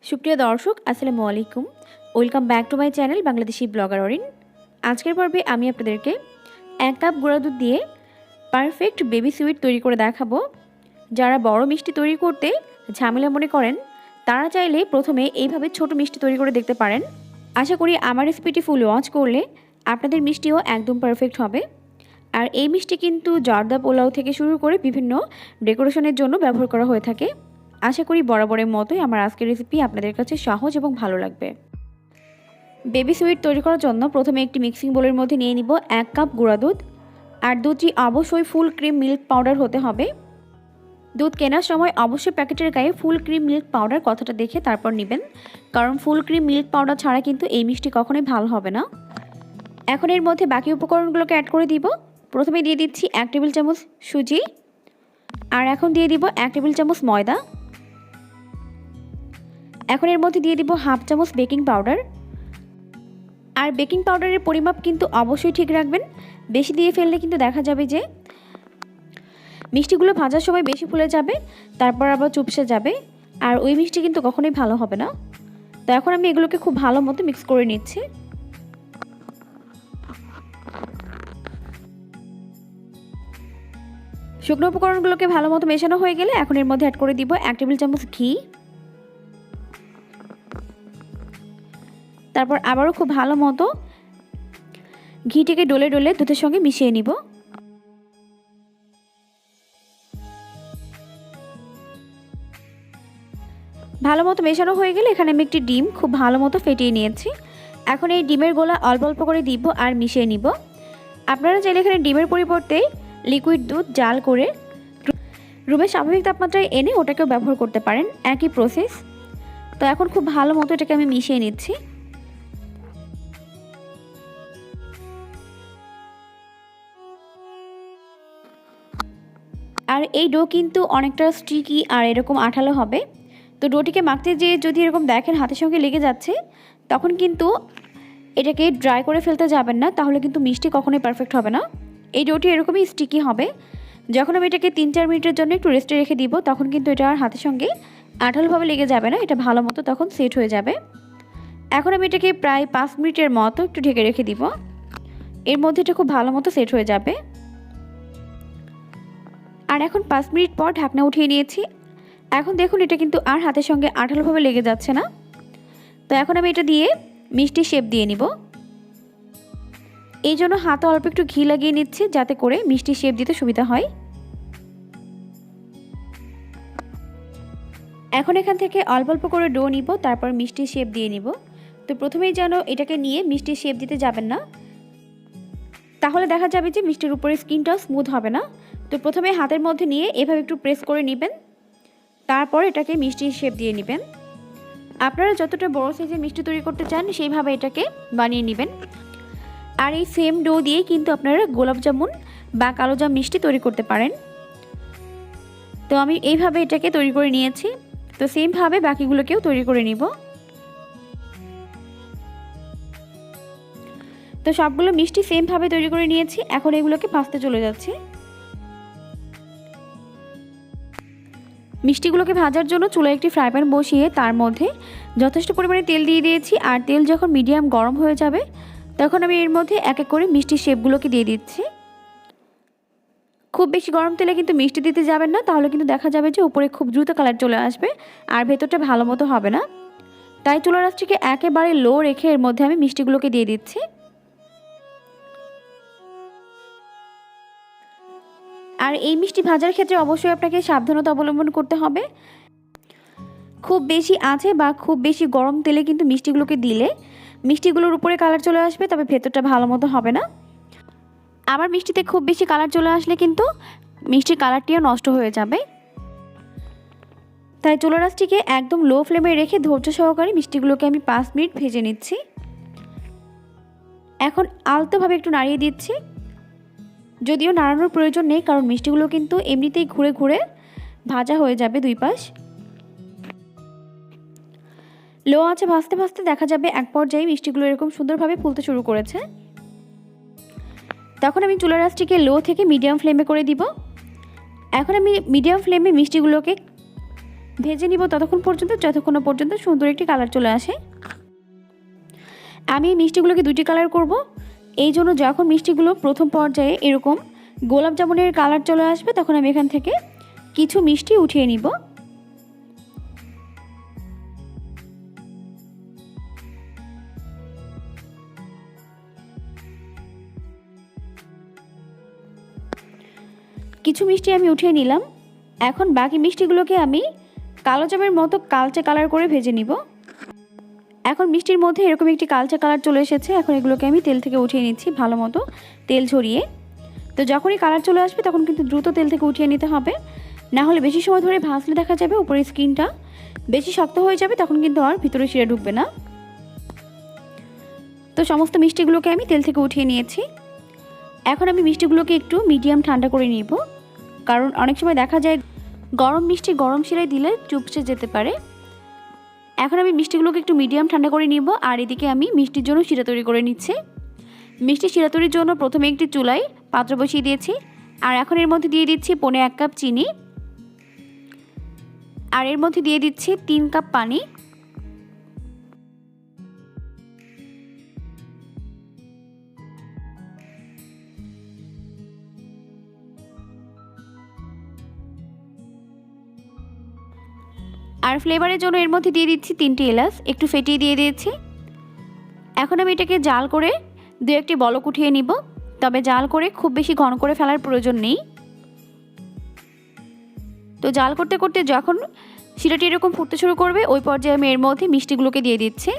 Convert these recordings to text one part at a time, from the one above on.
সুপ্রিয় দর্শক, আসসালামু আলাইকুম। Welcome back to my channel Bangladeshi blogger Orin. আজকের পর্বে আমি আপনাদেরকে 1 কাপ গুঁড়া দুধ দিয়ে পারফেক্ট বেবি সুইট তৈরি করে দেখাবো। যারা বড় মিষ্টি তৈরি করতে ঝামেলা মনে করেন তারা চাইলে প্রথমে এইভাবে ছোট মিষ্টি তৈরি করে দেখতে পারেন। আশা করি আমার রেসিপিটি ফুল ওয়াচ করলে আপনাদের মিষ্টিও একদম পারফেক্ট হবে। আর এই মিষ্টি কিন্তু জর্দা পোলাও থেকে শুরু করে বিভিন্ন ডেকোরেশনের জন্য ব্যবহার করা হয়ে থাকে। আশা করি বরাবরের মতোই আমার আজকের রেসিপি আপনাদের কাছে সহজ এবং ভালো লাগবে। বেবি সুইট তৈরি করার জন্য প্রথমে একটি মিক্সিং বোলের মধ্যে নিয়ে নিব 1 কাপ গুঁড়া দুধ। আর দুধটি অবশ্যই ফুল ক্রিম মিল্ক পাউডার হতে হবে। দুধ কেনার সময় অবশ্যই প্যাকেটের গায়ে ফুল ক্রিম মিল্ক পাউডার কথাটা দেখে তারপর নেবেন, কারণ ফুল ক্রিম মিল্ক পাউডার ছাড়া কিন্তু এই মিষ্টি কখনোই ভালো হবে না। এখন এর মধ্যে বাকি উপকরণগুলোকে অ্যাড করে দিব। প্রথমে দিয়ে দিচ্ছি 1 টেবিল চামচ সুজি, আর এখন দিয়ে দিব 1 টেবিল চামচ ময়দা। এখন এর মধ্যে দিয়ে দিব হাফ চামচ বেকিং পাউডার। আর বেকিং পাউডারের পরিমাপ কিন্তু অবশ্যই ঠিক রাখবেন। বেশি দিয়ে ফেললে কিন্তু দেখা যাবে যে মিষ্টিগুলো ভাজার সময় বেশি ফুলে যাবে, তারপর আবার চুপসে যাবে, আর ওই মিষ্টি কিন্তু কখনোই ভালো হবে না। তো এখন আমি এগুলোকে খুব ভালো মতো মিক্স করে নিচ্ছি। শুকনো উপকরণগুলোকে ভালো মতো মেশানো হয়ে গেলে এখন এর মধ্যে অ্যাড করে দিব 1 টেবিল চামচ ঘি। তারপর আবারও খুব ভালো মতো ঘিটিকে ডলে ডলে দুধের সঙ্গে মিশিয়ে নিব। ভালো মতো মেশানো হয়ে গেলে এখানে আমি একটি ডিম খুব ভালো মতো ফেটিয়ে নিয়েছি। এখন এই ডিমের গোলা অল্প অল্প করে দিব আর মিশিয়ে নিব। আপনারা চাইলে এখানে ডিমের পরিবর্তে লিকুইড দুধ জাল করে রুমের স্বাভাবিক তাপমাত্রায় এনে ওটাকেও ব্যবহার করতে পারেন, একই প্রসেস। তো এখন খুব ভালো মতো এটাকে আমি মিশিয়ে নিচ্ছি। আর এই ডো কিন্তু অনেকটা স্টিকি আর এরকম আঠালো হবে। তো ডোটিকে মাখতে যেয়ে যদি এরকম দেখেন হাতের সঙ্গে লেগে যাচ্ছে, তখন কিন্তু এটাকে ড্রাই করে ফেলতে যাবেন না, তাহলে কিন্তু মিষ্টি কখনোই পারফেক্ট হবে না। এই ডোটি এরকমই স্টিকি হবে। যখন আমি এটাকে 3-4 মিনিটের জন্য একটু রেস্টে রেখে দিব, তখন কিন্তু এটা আর হাতের সঙ্গে আঠালোভাবে লেগে যাবে না, এটা ভালো মতো তখন সেট হয়ে যাবে। এখন আমি এটাকে প্রায় 5 মিনিটের মতো একটু ঢেকে রেখে দিব। এর মধ্যে এটা খুব ভালো মতো সেট হয়ে যাবে। আর এখন 5 মিনিট পর ঢাকনা উঠিয়ে নিয়েছি। এখন দেখুন এটা কিন্তু আর হাতের সঙ্গে আঠালোভাবে লেগে যাচ্ছে না। তো এখন আমি এটা দিয়ে মিষ্টি শেপ দিয়ে নিব। এই জন্য হাতে অল্প একটু ঘি লাগিয়ে নিচ্ছি, যাতে করে মিষ্টি শেপ দিতে সুবিধা হয়। এখন এখান থেকে অল্প অল্প করে ডো নিব, তারপর মিষ্টি শেপ দিয়ে নিব। তো প্রথমেই যেন এটাকে নিয়ে মিষ্টি শেপ দিতে যাবেন না, তাহলে দেখা যাবে যে মিষ্টির উপরে স্কিনটাও স্মুথ হবে না। তো প্রথমে হাতের মধ্যে নিয়ে এভাবে একটু প্রেস করে নেবেন, তারপর এটাকে মিষ্টি শেপ দিয়ে নেবেন। আপনারা যতটা বড় সাইজের মিষ্টি তৈরি করতে চান সেইভাবে এটাকে বানিয়ে নেবেন। আর এই সেম ডো দিয়ে কিন্তু আপনারা গোলাপ জামুন বা কালোজাম মিষ্টি তৈরি করতে পারেন। তো আমি এইভাবে এটাকে তৈরি করে নিয়েছি। তো সেমভাবে বাকিগুলোকেও তৈরি করে নিব। তো সবগুলো মিষ্টি সেমভাবে তৈরি করে নিয়েছি। এখন এগুলোকে ভাজতে চলে যাচ্ছি। মিষ্টিগুলোকে ভাজার জন্য চুলায় একটি ফ্রাই প্যান বসিয়ে তার মধ্যে যথেষ্ট পরিমাণে তেল দিয়ে দিয়েছি। আর তেল যখন মিডিয়াম গরম হয়ে যাবে, তখন আমি এর মধ্যে এক এক করে মিষ্টি শেপগুলোকে দিয়ে দিচ্ছি। খুব বেশি গরম তেলে কিন্তু মিষ্টি দিতে যাবেন না, তাহলে কিন্তু দেখা যাবে যে উপরে খুব দ্রুত কালার চলে আসবে আর ভেতরটা ভালো মতো হবে না। তাই চুলার আঁচটিকে একেবারে লো রেখে এর মধ্যে আমি মিষ্টিগুলোকে দিয়ে দিচ্ছি। আর এই মিষ্টি ভাজার ক্ষেত্রে অবশ্যই আপনাকে সাবধানতা অবলম্বন করতে হবে। খুব বেশি আঁচে বা খুব বেশি গরম তেলে কিন্তু মিষ্টিগুলোকে দিলে মিষ্টিগুলোর উপরে কালার চলে আসবে, তবে ভেতরটা ভালো মতো হবে না। আবার মিষ্টিতে খুব বেশি কালার চলে আসলে কিন্তু মিষ্টির কালারটিও নষ্ট হয়ে যাবে। তাই চুলার আঁচটিকে একদম লো ফ্লেমে রেখে ধৈর্য সহকারে মিষ্টিগুলোকে আমি 5 মিনিট ভেজে নিচ্ছি। এখন আলতোভাবে একটু নাড়িয়ে দিচ্ছি, যদিও নাড়ানোর প্রয়োজন নেই, কারণ মিষ্টিগুলো কিন্তু এমনিতেই ঘুরে ঘুরে ভাজা হয়ে যাবে দুই পাশ। লো আঁচে ভাজতে ভাজতে দেখা যাবে এক পর্যায়ে মিষ্টিগুলো এরকম সুন্দরভাবে ফুলতে শুরু করেছে। তখন আমি চুলার আঁচটিকে লো থেকে মিডিয়াম ফ্লেমে করে দিব। এখন আমি মিডিয়াম ফ্লেমে মিষ্টিগুলোকে ভেজে নিব ততক্ষণ পর্যন্ত যতক্ষণ না পর্যন্ত সুন্দর একটি কালার চলে আসে। আমি এই মিষ্টিগুলোকে দুটি কালার করব, এই জন্য যখন মিষ্টিগুলো প্রথম পর্যায়ে এরকম গোলাপ জামুনের কালার চলে আসবে তখন আমি এখান থেকে কিছু মিষ্টি উঠিয়ে নিব। কিছু মিষ্টি আমি উঠিয়ে নিলাম। এখন বাকি মিষ্টিগুলোকে আমি কালো জামের মতো কালচে কালার করে ভেজে নিব। এখন মিষ্টির মধ্যে এরকম একটি কালচে কালার চলে এসেছে। এখন এগুলোকে আমি তেল থেকে উঠিয়ে নিচ্ছি ভালো মতো তেল ঝরিয়ে। তো যখনই কালার চলে আসবে তখন কিন্তু দ্রুত তেল থেকে উঠিয়ে নিতে হবে, না হলে বেশি সময় ধরে ভাজলে দেখা যাবে উপরের স্কিনটা বেশি শক্ত হয়ে যাবে, তখন কিন্তু আর ভিতরে শিরা ঢুকবে না। তো সমস্ত মিষ্টিগুলোকে আমি তেল থেকে উঠিয়ে নিয়েছি। এখন আমি মিষ্টিগুলোকে একটু মিডিয়াম ঠান্ডা করে নিব, কারণ অনেক সময় দেখা যায় গরম মিষ্টি গরম শিরায় দিলে চুপসে যেতে পারে। এখন আমি মিষ্টিগুলোকে একটু মিডিয়াম ঠান্ডা করে নিব, আর এদিকে আমি মিষ্টির জন্য শিরা তৈরি করে নিচ্ছি। মিষ্টি শিরা তৈরির জন্য প্রথমে একটি চুলায় পাত্র বসিয়ে দিয়েছি, আর এখন এর মধ্যে দিয়ে দিচ্ছি 1.5 কাপ চিনি, আর এর মধ্যে দিয়ে দিচ্ছি 3 কাপ পানি। আর ফ্লেভারের জন্য এর মধ্যে দিয়ে দিচ্ছি 3টি এলাচ একটু ফেটিয়ে দিয়ে দিয়েছি। এখন আমি এটাকে জাল করে 2-1টি বলক উঠিয়ে নিব, তবে জাল করে খুব বেশি ঘন করে ফেলার প্রয়োজন নেই। তো জাল করতে করতে যখন শিরাটি এরকম ফুটতে শুরু করবে ওই পর্যায়ে আমি এর মধ্যে মিষ্টিগুলোকে দিয়ে দিচ্ছি।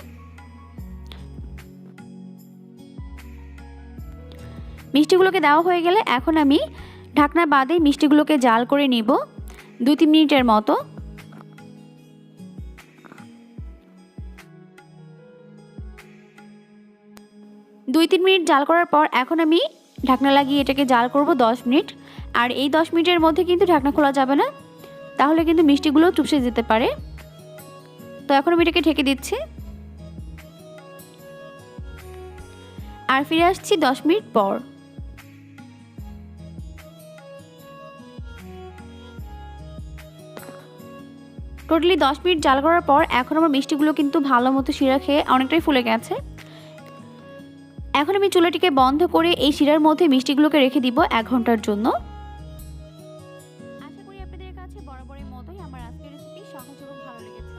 মিষ্টিগুলোকে দেওয়া হয়ে গেলে এখন আমি ঢাকনা বাদে মিষ্টিগুলোকে জাল করে নিব 2-3 মিনিটের মতো। 2-3 মিনিট জাল করার পর এখন আমি ঢাকনা লাগিয়ে এটাকে জাল করব 10 মিনিট। আর এই 10 মিনিটের মধ্যে কিন্তু ঢাকনা খোলা যাবে না, তাহলে কিন্তু মিষ্টিগুলো চুপসে যেতে পারে। তো এখন আমি এটাকে ঢেকে দিচ্ছি, আর ফিরে আসছি 10 মিনিট পর। টোটালি 10 মিনিট জাল করার পর এখন আমার মিষ্টিগুলো কিন্তু ভালো মতো শিরা খেয়ে অনেকটাই ফুলে গেছে। এখন আমি চুলাটিকে বন্ধ করে এই শিরার মধ্যে মিষ্টিগুলোকে রেখে দিব 1 ঘন্টার জন্য। আশা করি আপনাদের কাছে বরাবরের মতোই আমার আজকের রেসিপি সহজ এবং ভালো লেগেছে।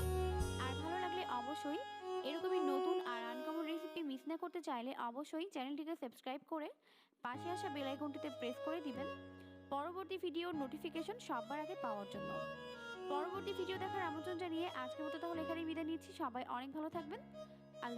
আর ভালো লাগলে অবশ্যই এরকমই নতুন আর আনকমন রেসিপি মিস না করতে চাইলে অবশ্যই চ্যানেলটিকে সাবস্ক্রাইব করে পাশে আসা বেল আইকনটিতে প্রেস করে দিবেন পরবর্তী ভিডিওর নোটিফিকেশন সবার আগে পাওয়ার জন্য। পরবর্তী ভিডিও দেখার আমন্ত্রণ জানিয়ে আজকের মতো তাহলে এখানেই বিদায় নিচ্ছি। সবাই অনেক ভালো থাকবেন। আল্লাহ।